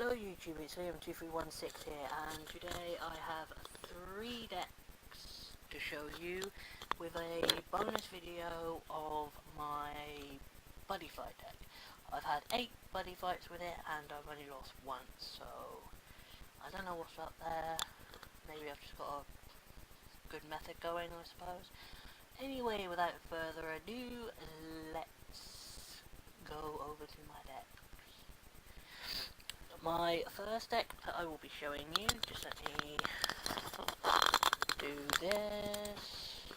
Hello YouTube, it's Liam2316 here, and today I have 3 decks to show you with a bonus video of my buddy fight deck. I've had 8 buddy fights with it and I've only lost once, so I don't know what's up there. Maybe I've just got a good method going, I suppose. Anyway, without further ado, let's go over to my deck. My first deck that I will be showing you, just let me do this.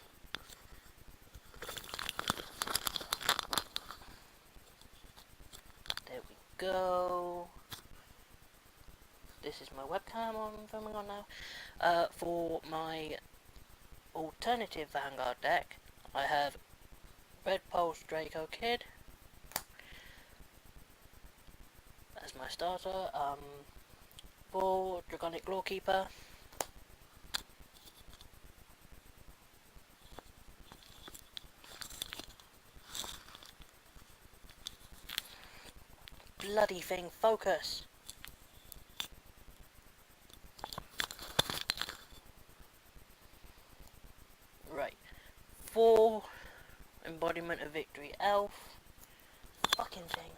There we go. This is my webcam I'm filming on now. For my alternative Vanguard deck, I have Red Pulse Draco Kid as my starter, 4 Draconic Lawkeeper, bloody thing, focus! Right, 4 Embodiment of Victory Elf, fucking thing.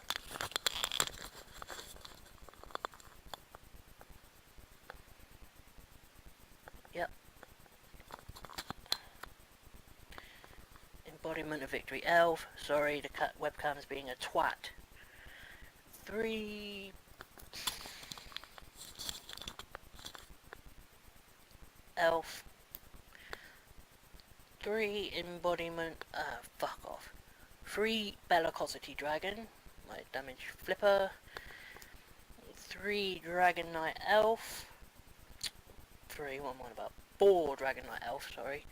Yep. Embodiment of Victory Elf. Sorry, the webcam's being a twat. 3 Elf. 3 Embodiment. Fuck off. 3 Bellicosity Dragon. My damage flipper. 3 Dragon Knight Elf. 3, what am I on about? 4 Dragon Knight Elf, sorry.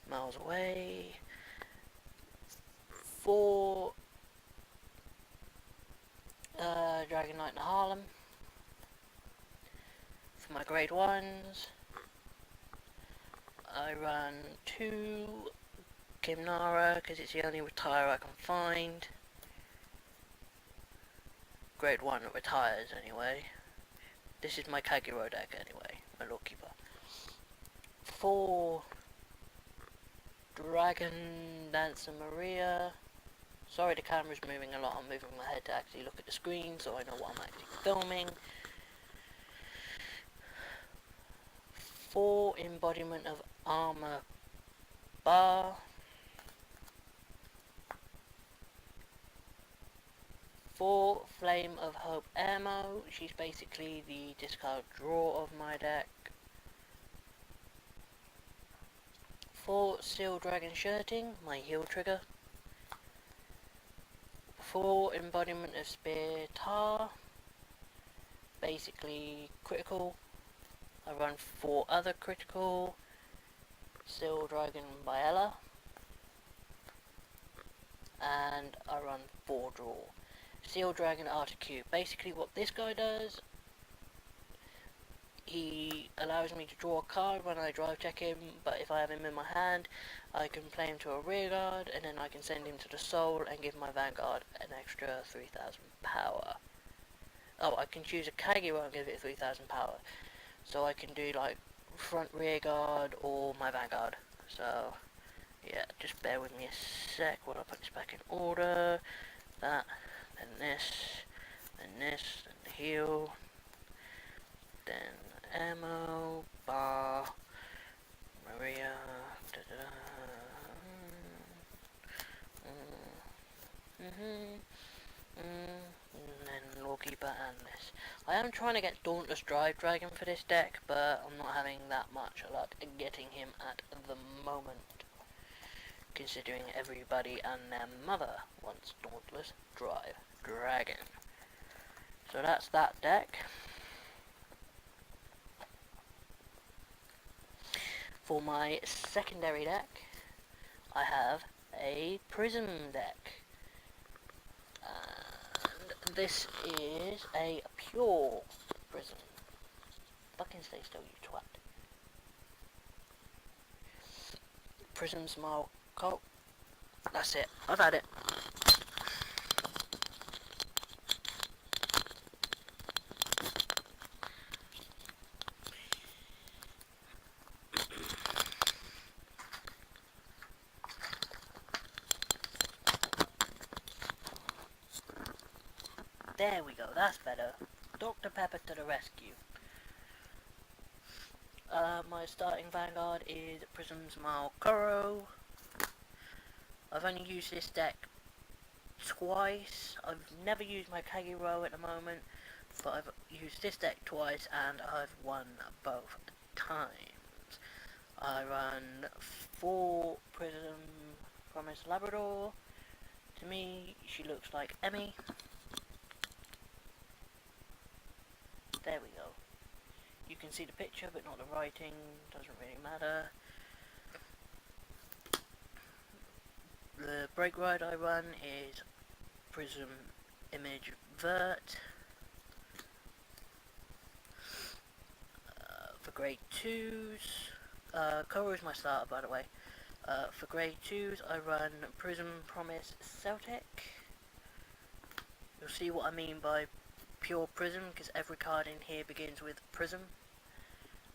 Miles away. 4 Dragon Knight in Harlem. For my grade 1s, I run 2 Kimnara because it's the only retire I can find. Grade 1 retires anyway. This is my Kagero deck anyway, my Lawkeeper. 4 Dragon Dancer Maria. Sorry the camera's moving a lot, I'm moving my head to actually look at the screen so I know what I'm actually filming. 4 Embodiment of Armor Bar. 4 Flame of Hope Ammo. She's basically the discard draw of my deck. 4 Steel Dragon Shirting, my heal trigger. 4 Embodiment of Spear Tar, basically critical. I run 4 other critical. Steel Dragon Biella. And I run 4 draw. Steel Dragon Articue. Basically what this guy does, he allows me to draw a card when I drive check him, but if I have him in my hand, I can play him to a rear guard, and then I can send him to the soul and give my Vanguard an extra 3000 power. Oh, I can choose a kagero and give it 3000 power. So I can do like front rear guard or my Vanguard. So, yeah, just bear with me a sec while I put this back in order. That, then this, then this, then the heal, then ammo, bar, Maria, and then Lawkeeper and this. I am trying to get Dauntless Drive Dragon for this deck, but I'm not having that much luck getting him at the moment, considering everybody and their mother wants Dauntless Drive Dragon. So that's that deck. For my secondary deck, I have a prism deck. And this is a pure prism. Fucking stay still, you twat. Prism Smile Coat. That's it. I've had it. There we go, that's better. Dr. Pepper to the rescue. My starting Vanguard is Prism's Kagero. I've only used this deck twice. I've never used my Kagero at the moment, but I've used this deck twice and I've won both times. I run 4 Prism Promise Labrador. To me, she looks like Emmy. There we go. You can see the picture but not the writing, doesn't really matter. The break ride I run is Prism Image Vert. For grade 2s, Coro is my starter by the way. For grade 2s I run Prism Promise Celtic. You'll see what I mean by pure Prism, because every card in here begins with Prism.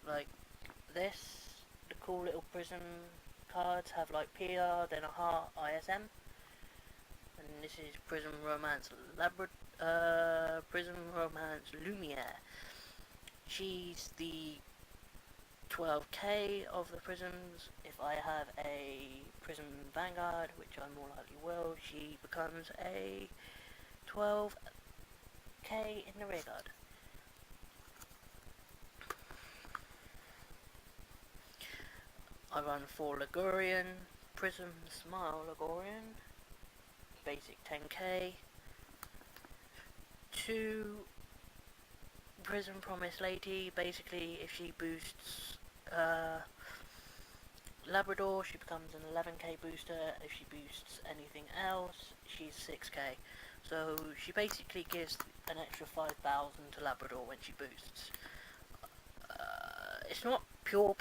Like this, the cool little Prism cards have like PR, then a heart, ISM. And this is Prism Romance Prism Romance Lumiere. She's the 12k of the prisms. If I have a Prism Vanguard, which I more likely will, she becomes a 12k in the rear guard. I run 4 Ligurian, Prism Smile Ligurian, basic 10k, 2 Prism Promise Lady. Basically if she boosts Labrador, she becomes an 11k booster. If she boosts anything else, she's 6k. So she basically gives an extra 5,000 to Labrador when she boosts. It's not pure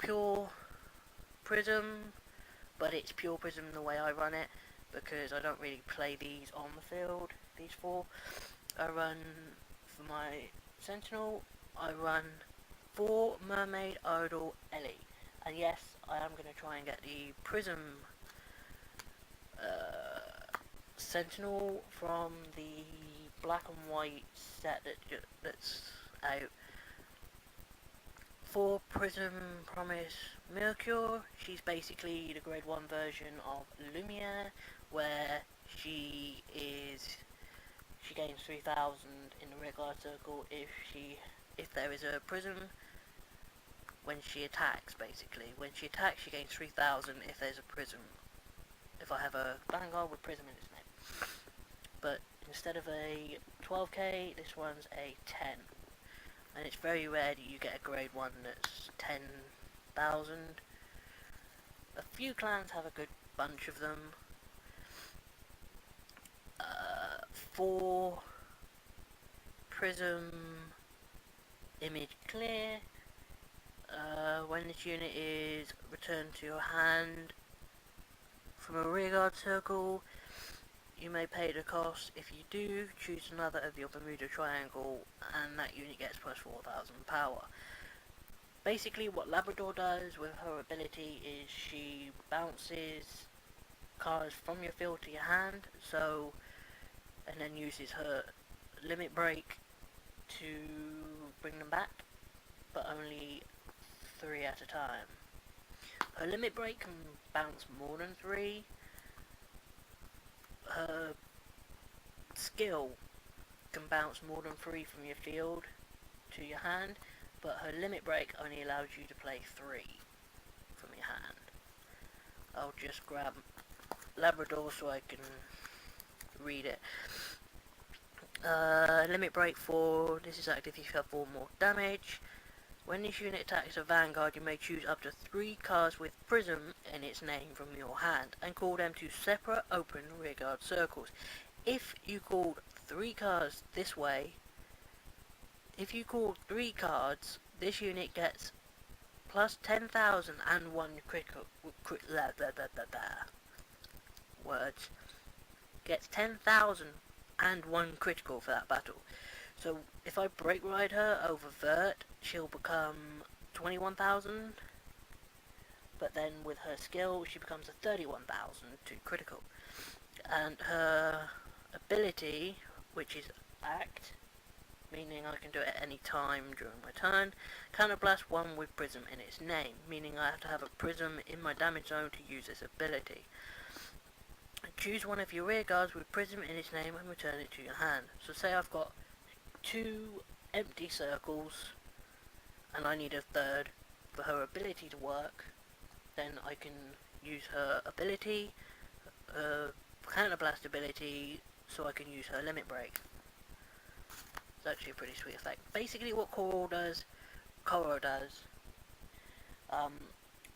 Prism, but it's pure Prism the way I run it, because I don't really play these on the field, these 4. I run, for my Sentinel, I run 4 Mermaid Idol Ellie. And yes, I am going to try and get the Prism Sentinel from the black and white set that's out. 4 Prism Promise Mercure. She's basically the grade 1 version of Lumiere, where she gains 3,000 in the rear guard circle if there is a prism when she attacks. Basically, when she attacks, she gains 3,000 if there's a prism. If I have a Vanguard with prism in its name. But instead of a 12k, this one's a 10. And it's very rare that you get a grade 1 that's 10,000. A few clans have a good bunch of them. 4 Prism Image Clear. When this unit is returned to your hand from a rearguard circle, you may pay the cost. If you do, choose another of your Bermuda triangle and that unit gets plus 4,000 power. Basically what Labrador does with her ability is she bounces cards from your field to your hand, and then uses her limit break to bring them back, but only 3 at a time. Her limit break can bounce more than 3. Her skill can bounce more than 3 from your field to your hand, but her limit break only allows you to play 3 from your hand. I'll just grab Labrador so I can read it. Limit break 4, this is active if you have 4 more damage. When this unit attacks a Vanguard, you may choose up to 3 cards with Prism in its name from your hand and call them to separate open rearguard circles. If you called 3 cards this way, if you call 3 cards, this unit gets plus 10,000 and 1 critical words. Gets 10,000 and 1 critical for that battle. So if I break ride her over Vert, she'll become 21,000, but then with her skill she becomes a 31,000 to critical. And her ability, which is act, meaning I can do it at any time during my turn. Counterblast 1 with prism in its name, meaning I have to have a prism in my damage zone to use this ability. Choose one of your rear guards with prism in its name and return it to your hand. So say I've got 2 empty circles and I need a third for her ability to work, then I can use her ability, counterblast ability, so I can use her limit break. It's actually a pretty sweet effect. Basically what Koro does,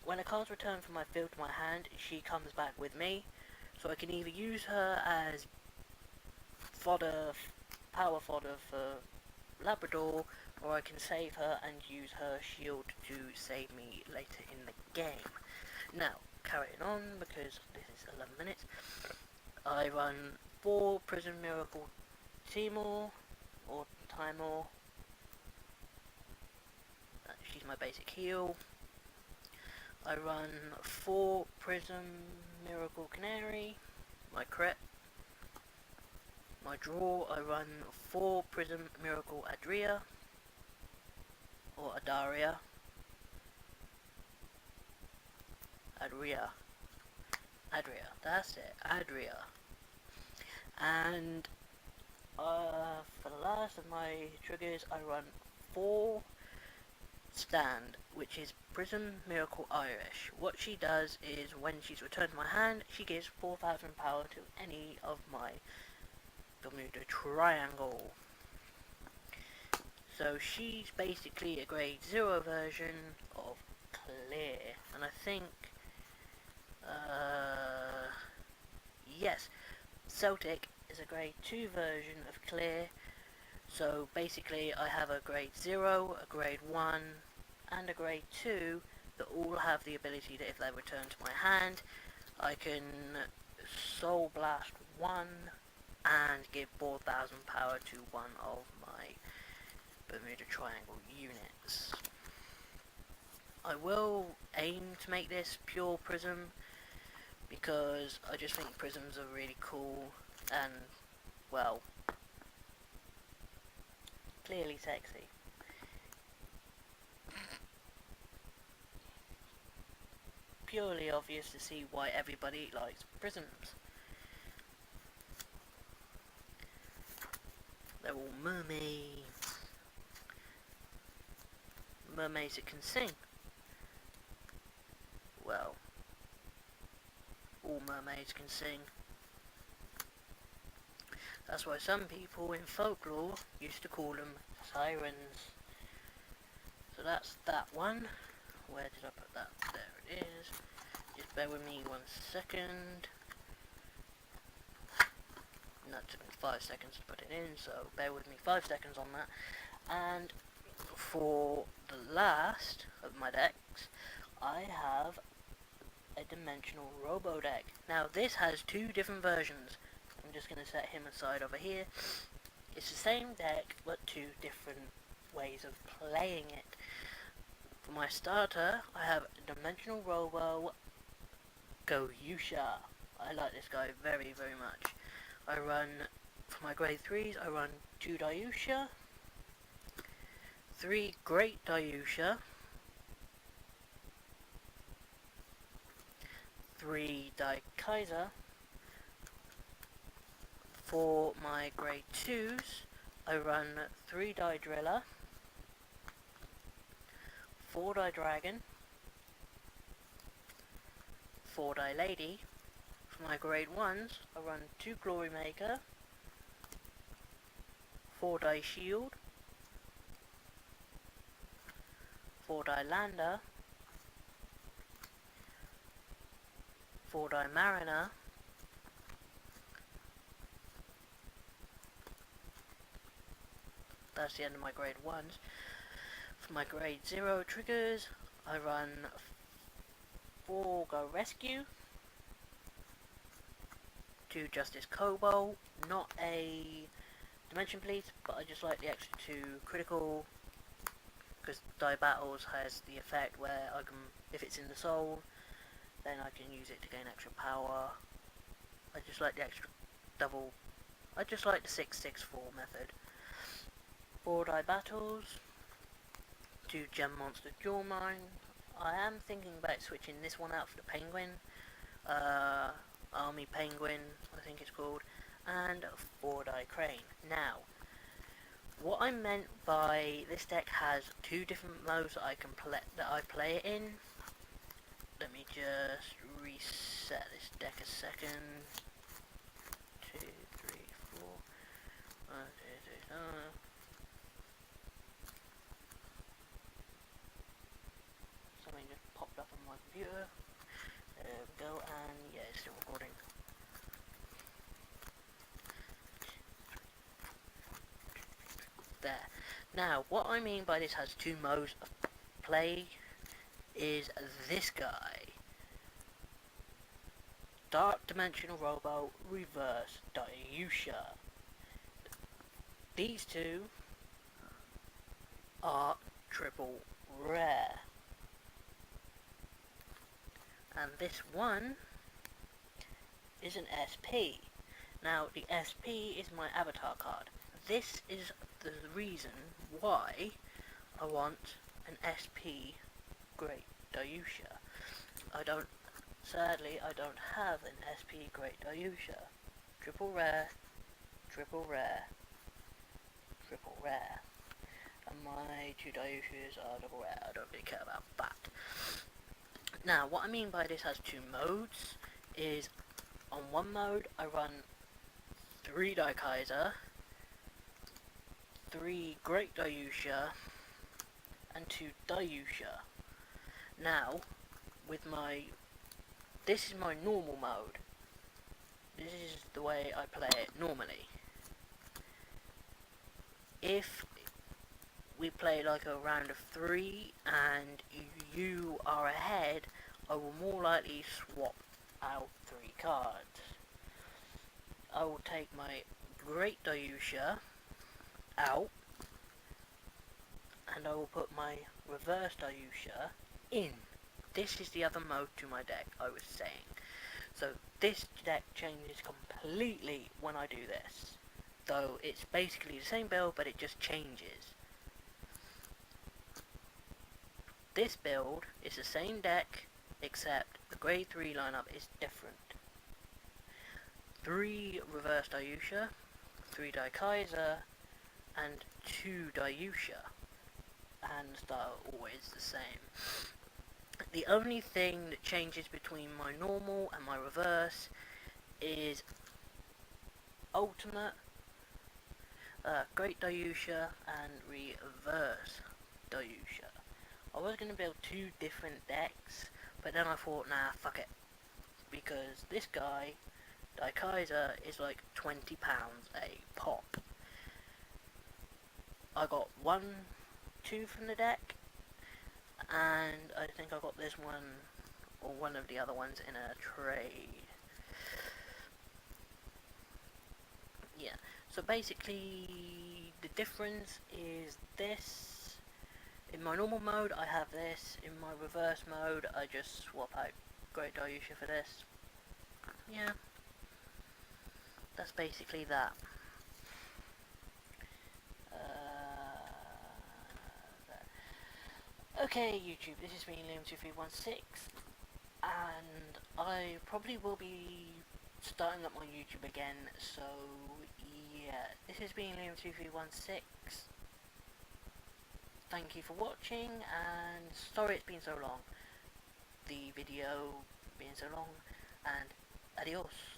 when a card's returned from my field to my hand, she comes back with me, so I can either use her as fodder, power fodder for Labrador, or I can save her and use her shield to save me later in the game. Now, carrying on, because this is 11 minutes, I run 4 Prism Miracle Timor, or Timor. She's my basic heal. I run 4 Prism Miracle Canary, my crit. My draw, I run 4 Prism Miracle Adria, or Adaria. Adria, that's it, Adria. And for the last of my triggers, I run 4 Stand, which is Prism Miracle Irish. What she does is, when she's returned to my hand, she gives 4,000 power to any of my Bermuda Triangle. So she's basically a grade 0 version of Clear, and I think, yes, Celtic is a grade 2 version of Clear. So basically I have a grade 0, a grade 1, and a grade 2 that all have the ability that if they return to my hand, I can Soul Blast 1 and give 4,000 power to one of my Bermuda Triangle units. I will aim to make this pure Prism, because I just think Prisms are really cool and, well, clearly sexy. Purely obvious to see why everybody likes Prisms. They're all mermaids. Mermaids that can sing. Well, all mermaids can sing. That's why some people in folklore used to call them sirens. So that's that one. Where did I put that? There it is. Just bear with me 1 second. That took me 5 seconds to put it in, so bear with me 5 seconds on that. And for the last of my decks, I have a dimensional robo deck. Now this has 2 different versions. I'm just going to set him aside over here. It's the same deck, but 2 different ways of playing it. For my starter, I have dimensional robo daiyusha. I like this guy very, very much. I run, for my grade 3s, I run 2 daiyusha, 3 great daiyusha, 3 daikaiser. For my grade 2s, I run 3 die driller, 4 die dragon, 4 die lady. For my grade 1s, I run 2 glory maker, 4 die shield, 4 die lander, 4 die mariner, that's the end of my grade 1s. For my grade 0 triggers, I run 4 go rescue, 2 justice cobalt, not a dimension please, but I just like the extra 2 critical, because die battles has the effect where I can, if it's in the soul, then I can use it to gain extra power. I just like the extra double I just like the 664 method. 4 die battles, 2 gem monster jewel mine. I am thinking about switching this one out for the penguin, army penguin I think it's called, and 4 die crane. Now, what I meant by this deck has 2 different modes that I play it in. Let me just reset this deck a second. 2, 3, 4. 1, 2, 3, 4. Something just popped up on my computer. There we go, and yeah, it's still recording. There. Now, what I mean by this has 2 modes of play is this guy. Dark Dimensional Robo, Reverse daiyusha. These 2 are triple rare. And this one is an SP. Now, the SP is my avatar card. This is the reason why I want an SP Great daiyusha. Sadly, I don't have an SP Great daiyusha. Triple rare, triple rare, triple rare. And my 2 daiyushas are double rare. I don't really care about that. Now, what I mean by this has 2 modes is, on one mode I run 3 daikaiser, 3 Great daiyusha, and 2 daiyusha. Now, this is my normal mode. This is the way I play it normally. If we play like a round of 3 and you are ahead, I will more likely swap out 3 cards. I will take my Great daiyusha out, and I will put my Reverse daiyusha in. This is the other mode to my deck I was saying. So this deck changes completely when I do this. Though it's basically the same build, but it just changes. This build is the same deck, except the grade 3 lineup is different. 3 Reverse daiyusha, 3 daikaiser, and 2 daiyusha. And the style always the same. The only thing that changes between my normal and my reverse is ultimate, Great daiyusha, and Reverse daiyusha. I was going to build 2 different decks, but then I thought, nah, fuck it. Because this guy, daikaiser, is like £20 a pop. I got 2 from the deck, and I think I got this one, or one of the other ones, in a trade. Yeah, so basically, the difference is this. In my normal mode, I have this. In my reverse mode, I just swap out Great daiyusha for this. Yeah, that's basically that. Okay, YouTube, this is me, Liam2316, and I probably will be starting up my YouTube again, so yeah, this has been Liam2316. Thank you for watching, and sorry it's been so long, the video being so long, and adios.